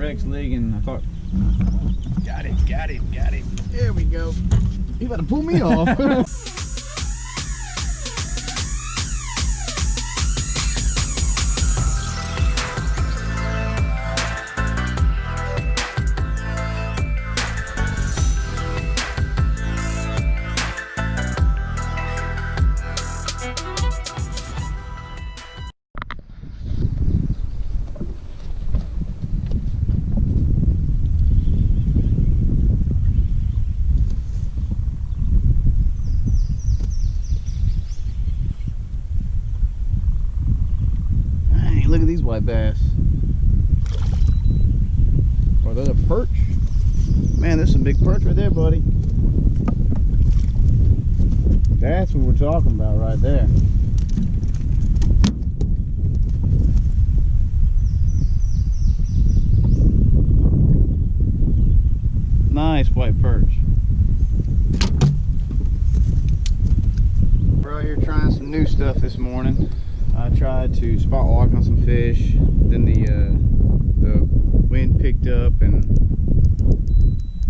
Rex leg, and I thought, got it. there we go. You about to pull me off. Look at these white bass. Are those a perch? Man, there's some big perch right there, buddy. That's what we're talking about right there. Nice white perch. We're out here trying some new stuff this morning. I tried to spot lock on some fish, then the wind picked up and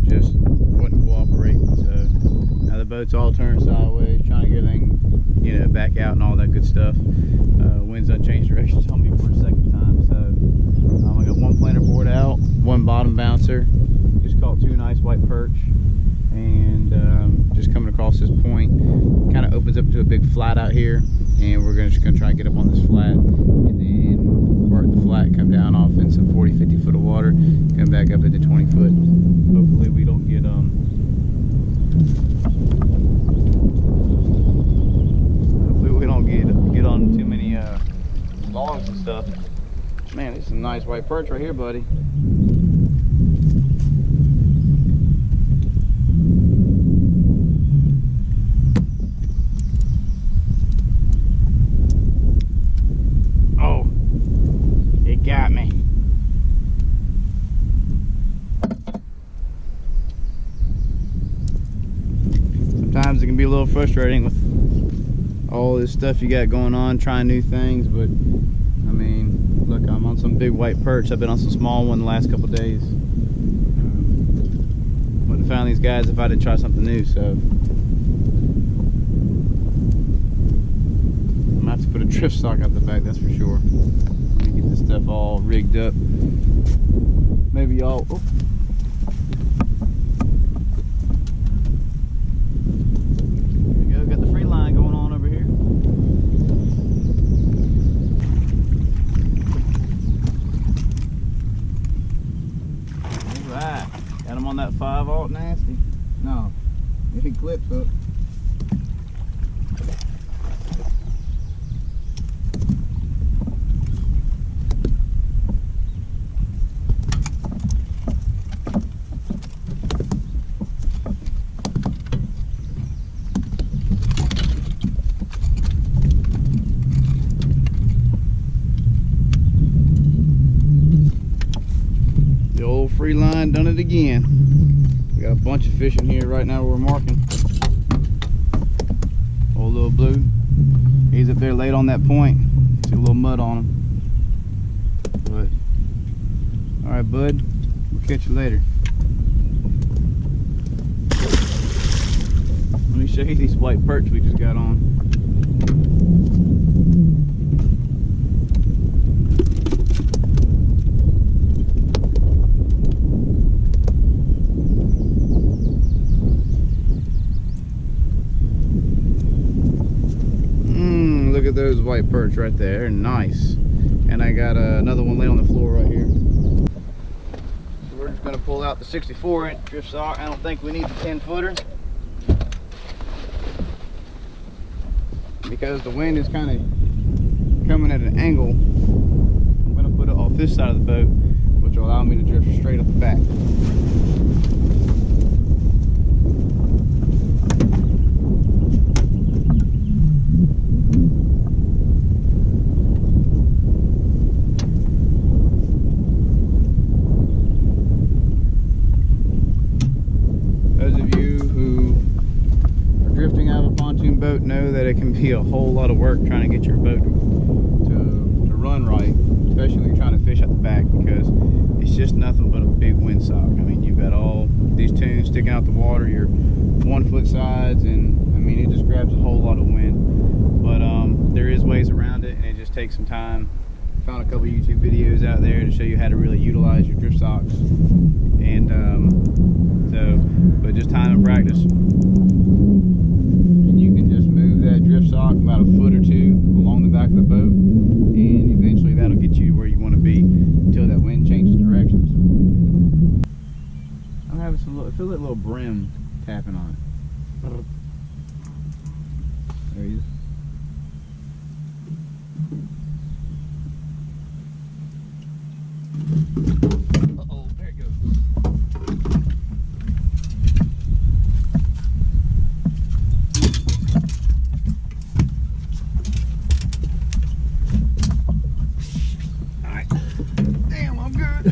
just wouldn't cooperate. So now the boat's all turned sideways, trying to get everything, you know, back out and all that good stuff. Wind's done changed directions on me for a second time. So I got one planter board out, one bottom bouncer, just caught 2 nice white perch, and just coming across this point, kind of opens up to a big flat out here. And we're just gonna try and get up on this flat and then work the flat, come down off in some 40-50 foot of water, come back up into 20 foot. Hopefully we don't get get on too many logs and stuff. Man, there's some nice white perch right here, buddy. Got me. Sometimes it can be a little frustrating with all this stuff you got going on, trying new things, but I mean, look, I'm on some big white perch. I've been on some small one the last couple of days. Wouldn't have found these guys if I didn't try something new, so I'm gonna have to put a drift stock out the back, that's for sure. Get this stuff all rigged up. Maybe y'all. Oh. Here we go. Got the free line going on over here. All right. Got him on that 5/0 nasty. No, he clips up. Free line, done it again. We got a bunch of fish in here right now we're marking. Old little blue. He's up there late on that point. See a little mud on him. But alright, bud. We'll catch you later. Let me show you these white perch we just got on. Look at those white perch right there. They're nice. And I got another one laying on the floor right here. So we're just going to pull out the 64-inch drift sock. I don't think we need the 10-footer because the wind is kind of coming at an angle. I'm going to put it off this side of the boat, which will allow me to drift straight up the back. Boat know that it can be a whole lot of work trying to get your boat to run right. especially when you're trying to fish at the back, because it's just nothing but a big windsock. I mean, you've got all these tunes sticking out the water, your 1 foot sides, and I mean, it just grabs a whole lot of wind. But there is ways around it, and it just takes some time. Found a couple YouTube videos out there to show you how to really utilize your drift socks, and but just time and practice, and you can just move that drift sock about a foot or two along the back of the boat, and eventually that'll get you where you want to be until that wind changes directions. I'm having some I feel that little brim tapping on it. There he is. Uh-oh, there it goes. Alright. Damn, I'm good.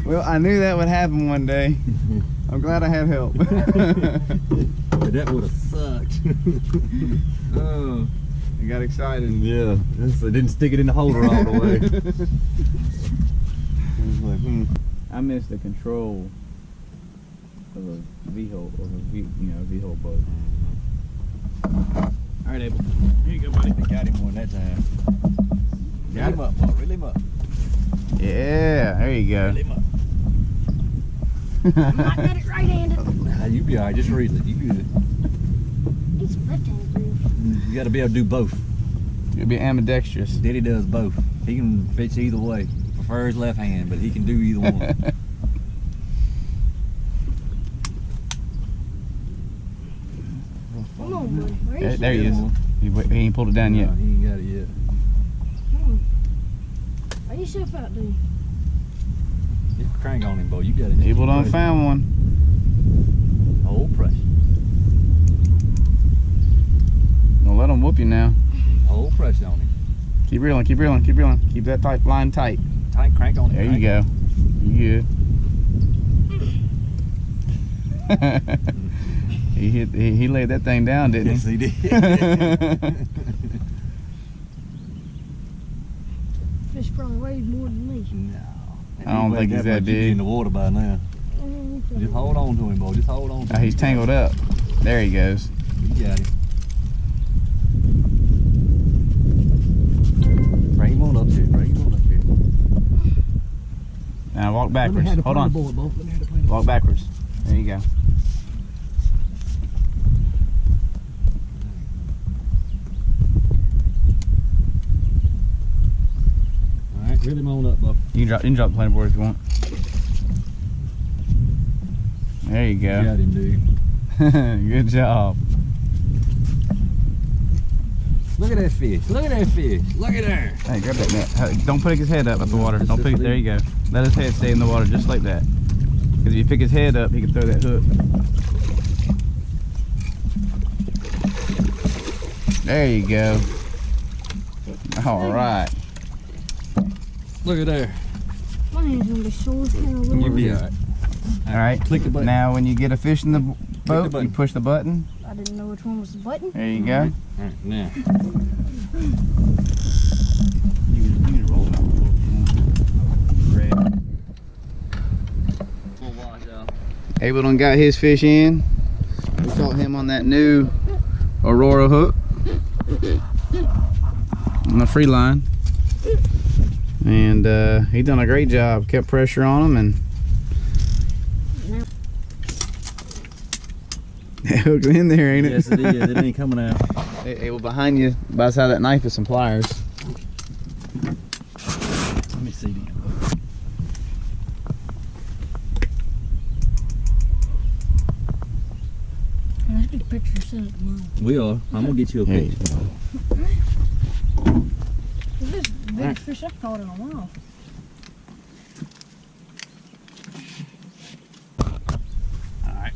Well, I knew that would happen one day. I'm glad I had help. That would have sucked. Oh. I got excited. Yeah, I didn't stick it in the holder all the way. Like, I missed the control of a V-hole, V-hole boat. All right, Abel. Here you go, buddy. I got him one that time. Reel him up, Paul. Reel him up. Yeah, there you go. Reel him up. I might get it right-handed. Nah, you be alright. Just reel it. You good. It's left-handed, dude. You got to be able to do both. You'll be ambidextrous. Diddy does both. He can fish either way. Prefers left hand, but he can do either one. Come on, buddy. Where There he is. He ain't pulled it down yet. No, he ain't got it yet. Are you yourself out, dude? Get the crank on him, boy. You got it. Abel done found one. Hold pressure. Don't let him whoop you now. Hold pressure on him. Keep reeling, keep reeling, keep reeling. Keep that tight line tight. Tight crank on him. There you go. You good. He laid that thing down, didn't Yes, he did. Fish probably weighs more than me. No. I don't think he's that big. In the water by now. Just hold on to him, boy. Just hold on to him. He's tangled up. There he goes. You got him. Bring him on up here. Bring him on up here. Now walk backwards. Hold on. Walk backwards. There you go. Alright, reel him on up, Bo. You can drop the planer board if you want. There you You go. got him, dude. Good job. Look at that fish. Look at that fish. Look at there. Hey, grab that net. Don't pick his head up at the water. Don't pick it. There you go. Let his head stay in the water just like that. Because if you pick his head up, he can throw that hook. There you go. All right. Look at there. My hand's gonna be sore. You'll be alright. All right. Click the button. Now, when you get a fish in the boat, button. you push the button. I didn't know which one was the button. There you go. Alright, now. You can roll it out. Red. We'll wash out. Abel done got his fish in. We caught him on that new Aurora hook on the free line, and he done a great job. Kept pressure on him, and that hook's in there, ain't it? Yes, it is. It ain't coming out. Hey, Abel, behind you, by the side of that knife is some pliers. Let me see. Let's get a picture sent it tomorrow. We are. I'm gonna get you a Hey. picture. This is the biggest fish I've caught in a while. Alright.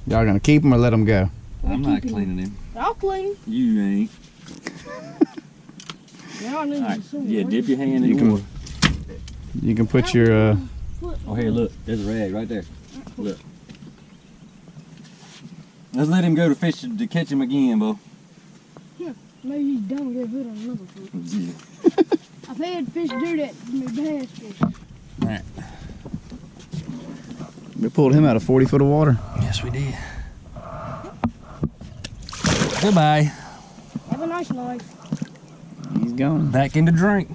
Y'all gonna keep him or let him go? I'm not cleaning him. I'll clean. You ain't. Yeah, I need Alright. to see. Yeah, dip your hand in You the can- water. You can put your Oh, here, look. There's a rag right there. Look. Let's let him go to fish to catch him again, Bo. Maybe he's done with that hood on another foot. I've had fish do that to me, bass fish. Alright. We pulled him out of 40 foot of water. Yes, we did. Goodbye. Have a nice life. He's gone. Back in the drink.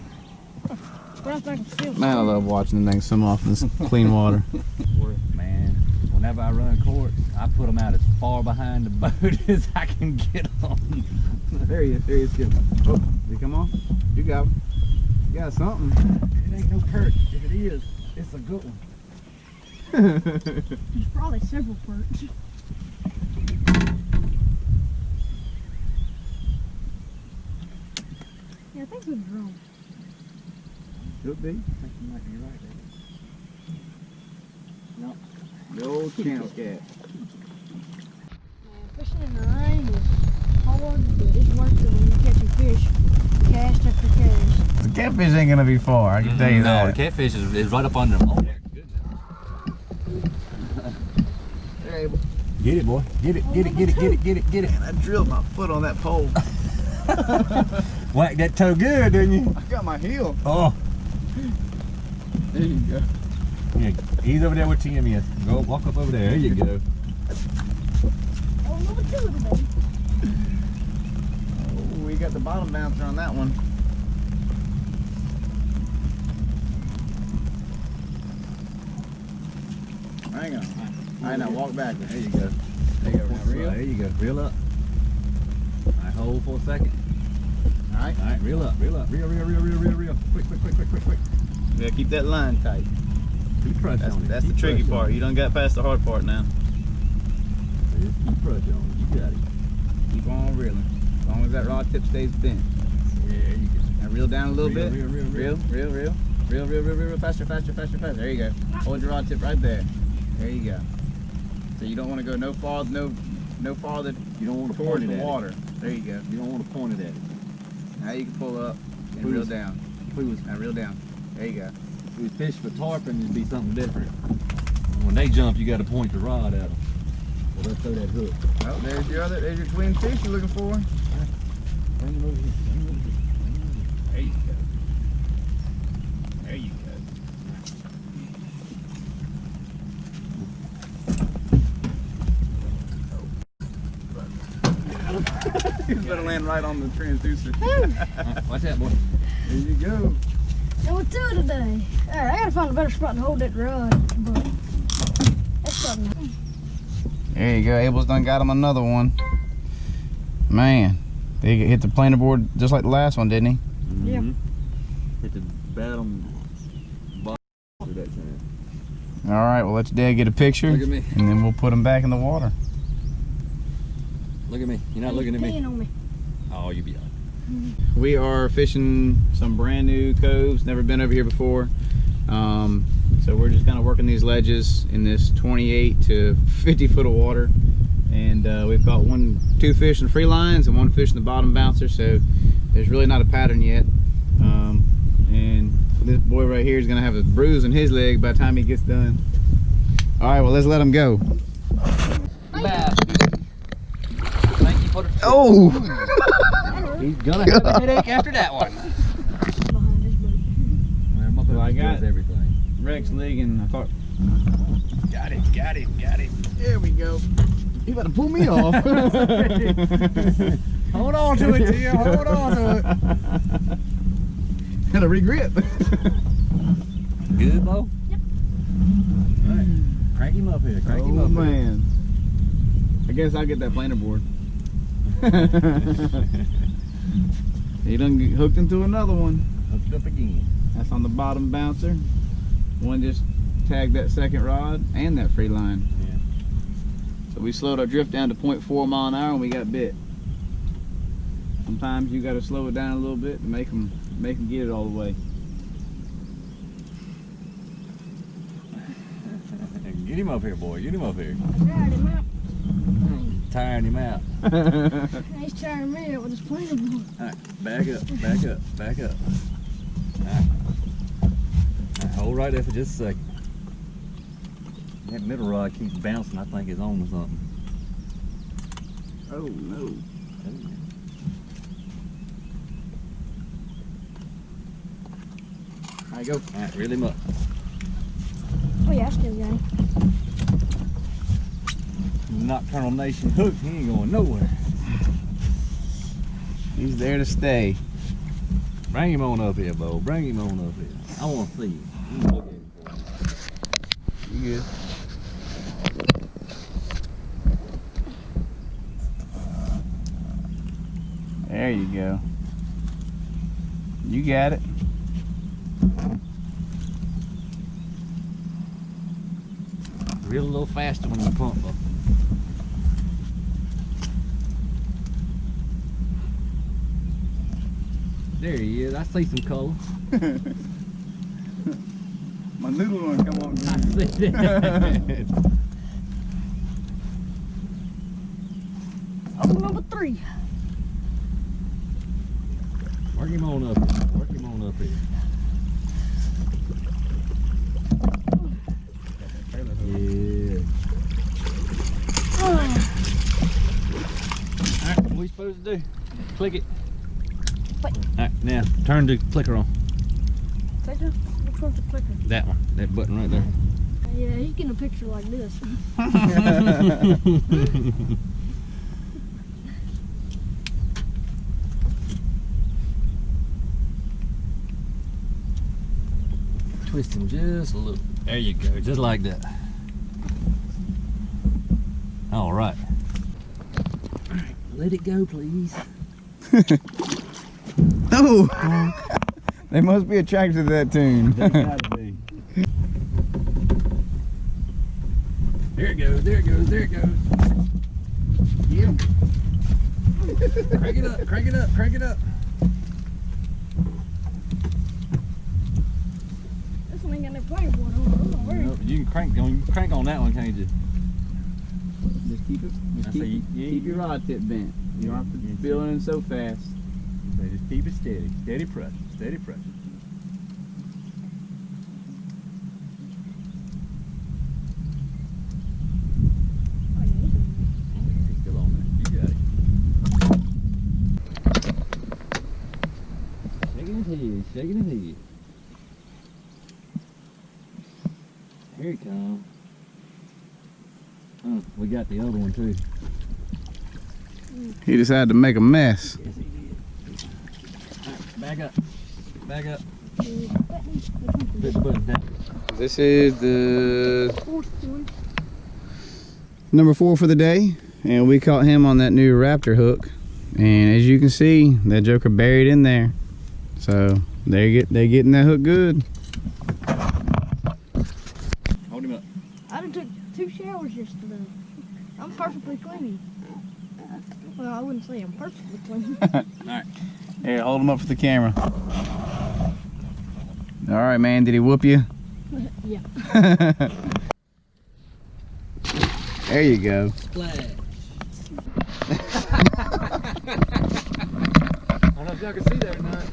But I think it's still Man, I love watching the things swim off in this clean water. Man, whenever I run courts, I put them out as far behind the boat as I can get them. There he is. There he is. Get him. Oh, did he come on? You got him. You got something. It ain't no perch. If it is, it's a good one. There's probably several perch. Yeah, I think it's a drum. Could be. I think you might be right there. No. The old channel cat. Man, fishing in the rain is hard, but it's worth it when you're catching fish. Cast after cast. The catfish ain't gonna be far, I can tell you No, that. the catfish is right up under them. Oh, goodness. There, Abel. Get it, boy. Get it, get it, get it, get it, get it, get it. Man, I drilled my foot on that pole. Whack that toe good, didn't you? I got my heel. Oh. There you go. Yeah, he's over there with TMS. Go walk up over there. There you go. Oh, number 2 today. Oh, we got the bottom bouncer on that one. Hang on. All right, now walk back. There you go. There you go. Now reel. There you go. Reel up. All right, hold for a second. All right. All right, reel up, reel up. Reel, reel, reel, reel, reel, reel. Quick, quick, quick, quick, quick, quick. Yeah, keep that line tight. Keep pressure on it. That's the Keep tricky pressure on part. it. You done got past the hard part now. Just keep pressure on it. You got it. Keep on reeling. As long as that rod tip stays bent. There you go. Now reel down a little Reel, bit. reel, reel, reel. Reel, reel, reel. Reel, reel, reel, reel. Faster, faster, faster, faster. There you go. Hold your rod tip right there. There you go. So you don't want to go no farther. You don't want to towards point it the at water. it. There you go. You don't want to point it at it. Now you can pull up and Please. reel down. Please. Now reel down. There you go. If we fish for tarpon, it'd be something different. When they jump, you got to point the rod at them. Well, let's throw that hook. Oh, there's your twin fish you're looking for. Bring them over here. Bring them over here. There you go. There you go. He's gonna land right on the transducer. Watch that, boy. There you go. Number 2 today. Alright, I gotta find a better spot to hold that rod, but that's something. There you go. Abel's done got him another one. Man, they hit the planer board just like the last one, didn't he? Yeah. Hit the bottom of that time. All right, well, let your dad get a picture, Look at me. and then we'll put him back in the water. Look at me. You're not looking at me. Peeing on me. Oh, you be all right. We are fishing some brand new coves, never been over here before. So we're just kind of working these ledges in this 28 to 50 foot of water. And we've got 2 fish in free lines and 1 fish in the bottom bouncer. So there's really not a pattern yet. And this boy right here is gonna have a bruise on his leg by the time he gets done. All right, well, let's let him go. Thank you for the Oh! He's gonna have a headache after that one. Behind this boat. Well, I got does everything. Rex leg, and I thought, Got it, got it, got it. there we go. You about to pull me off. Hold on to it, Tia. Hold on to it. Had a regrip. Good, Bo? Yep. All right. Crank him up here. Crank him Oh up here. man. I guess I'll get that planer board. He done hooked into another one. Hooked up again. That's on the bottom bouncer. One just tagged that second rod and that free line. Yeah. So we slowed our drift down to 0.4 mile an hour and we got bit. Sometimes you got to slow it down a little bit to make them get it all the way. Get him up here, boy. Get him up here. I tried him out. Tiring him out. He's tiring me out with his planer board. All right. Back up. Back up. Back up. All right. All right. Hold right there for just a second. That middle rod keeps bouncing. I think it's on or something. Oh no. Alright, go. Alright, reel him up. Oh yeah, I still got him. Nocturnal Nation hook, he ain't going nowhere. He's there to stay. Bring him on up here, Bo. Bring him on up here. I want to see him. Let me look at him for you. You good? There you go. You got it. Reel a little faster when you pump, Bo. There he is. I see some color. My noodle one come on. I see that. Oh, number 3. Work him on up here. Work him on up here. Yeah. Alright, what we supposed to do? Click it. Wait. Alright, now turn the clicker on. Clicker? Which one's the clicker? That one. That button right there. Yeah, he's getting a picture like this. Twist him just a little. There you go, just like that. All right. Let it go, please. Oh! They must be attracted to that tune. They gotta be. There it goes, there it goes, there it goes. Yeah. Crank it up, crank it up, crank it up. This one ain't got no plane board on it. I'm not worried. You can crank on that one, can't you? Just keep it. I say Keep your rod tip bent. You don't have to feel it in so fast. So just keep it steady. Steady pressure. Steady pressure. Oh, yeah, He's still on there. You got it. Shaking his head. Shaking his head. Here he comes. Oh, we got the other one too. He decided to make a mess. Yes, he did. Alright, back up. Back up. Put the button down. This is the Fourth one. number 4 for the day, and we caught him on that new Raptor hook. And as you can see, that joker buried in there. So they getting that hook good. Hold him up. I done took 2 showers yesterday. I'm perfectly clean. Well, I wouldn't say I'm perfectly clean. Alright. Here, hold him up for the camera. All right, man. Did he whoop you? Yeah. There you go. Splash. I don't know if y'all can see that or not.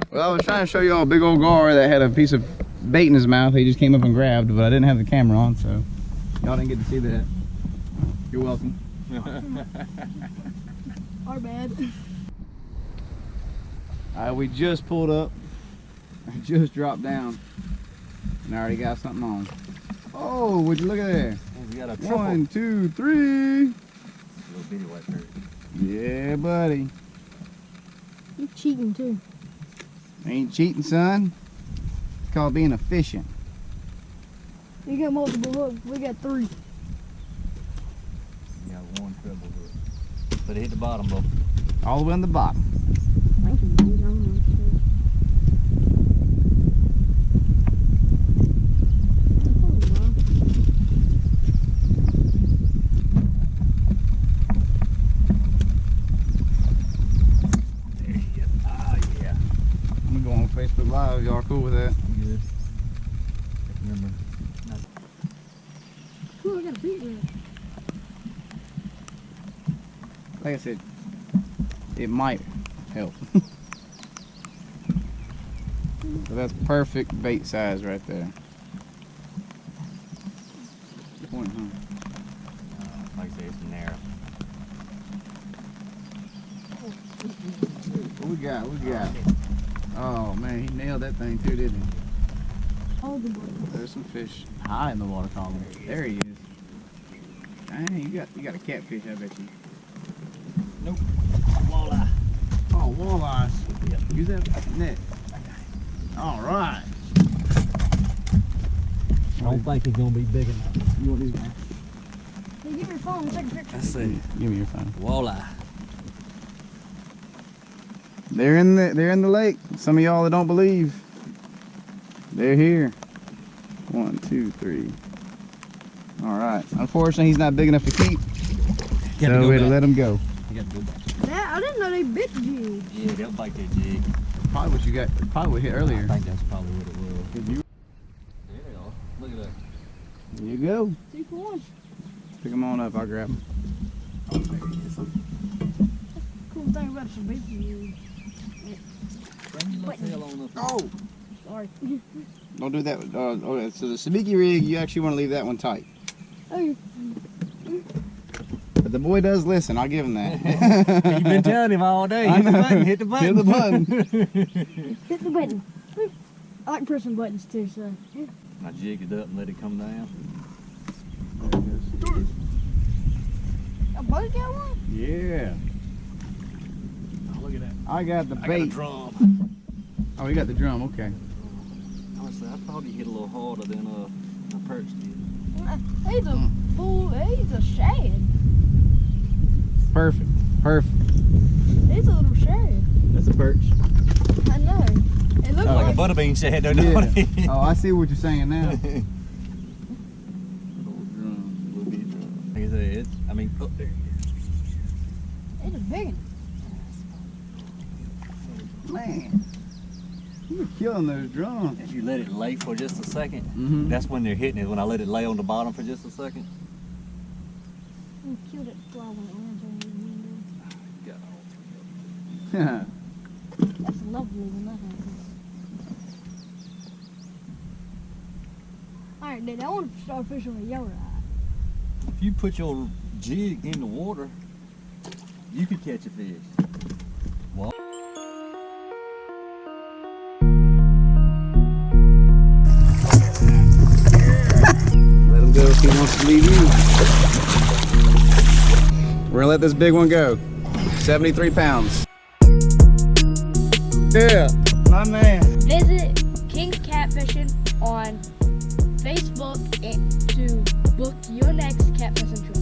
Well, I was trying to show you all a big old gar that had a piece of bait in his mouth. He just came up and grabbed, but I didn't have the camera on, so y'all didn't get to see that. You're welcome. Our bad. We just pulled up. I just dropped down. And I already got something on. Oh, would you look at there? We got a triple. 1, 2, 3. Little bitty white perch. Yeah, buddy. You cheating too. Ain't cheating, son. It's called being efficient. You got multiple hooks. We got 3. We got 1 treble hook. But it hit the bottom, though. All the way on the bottom. Thank you, dude. I'm not sure. There you go. Ah, yeah. I'm gonna go on Facebook Live. Y'all cool with that? Good. Remember. Ooh, I got a big one. Like I said, it might help. So that's perfect bait size right there. Point, huh? Like I say, it's narrow. What we got? What we got? Oh man, he nailed that thing too, didn't he? Hold the boy. There's some fish high in the water column. There he is. Dang, you got a catfish, I bet you. Nope. Walleye. Oh, walleyes. Yep. Use that net. All right. I don't think he's gonna be big enough. You want these guys? Hey, give me your phone and take a picture. I see. Give me your phone. Walleye. They're in the lake. Some of y'all that don't believe, they're here. 1, 2, 3. All right. Unfortunately, he's not big enough to keep. So we had to let him go. You got to go back. I didn't know they bit jigs. Yeah, they'll bite that jig. Probably what you got. Probably what hit earlier. I think that's probably what it was. Did you? There they are. Look at that. There you go. 2 for 1. Pick them on up. I'll grab them. Oh, there he is. Cool thing about some bait jigs. Bring your little tail on up. Oh! Sorry. Don't do that. Okay, so the sabiki rig, you actually want to leave that one tight. Okay. But the boy does listen. I'll give him that. You've been telling him all day. I Hit the know. button. Hit the button. Hit the button. Hit the button. I like pressing buttons too, so. I jig it up and let it come down. A boat got one? Yeah. Oh, look at that. I got the I got a bait. drum. Oh, you got the drum. Okay. Honestly, I thought he hit a little harder than a perch did. He's a fool. He's a shad. Perfect. Perfect. He's a little shad. That's a perch. I know. It looks Like a like butterbean shad, don't Yeah. it? Oh, I see what you're saying now. Little drum, little bitty drum. Like I said, it's, I mean, up there. it's a big one. Man, you're killing those drums. If you let it lay for just a second, Mm-hmm. that's when they're hitting it. When I let it lay on the bottom for just a second. I'm cute at fly when it lands on your window. Got all That's lovely when that happens. Alright, dude, I want to start fishing with your rod. If you put your jig in the water, you could catch a fish. Let him go if he wants to leave you. We're gonna let this big one go. 73 pounds. Yeah, my man. Visit King's Catfishing on Facebook to book your next catfishing trip.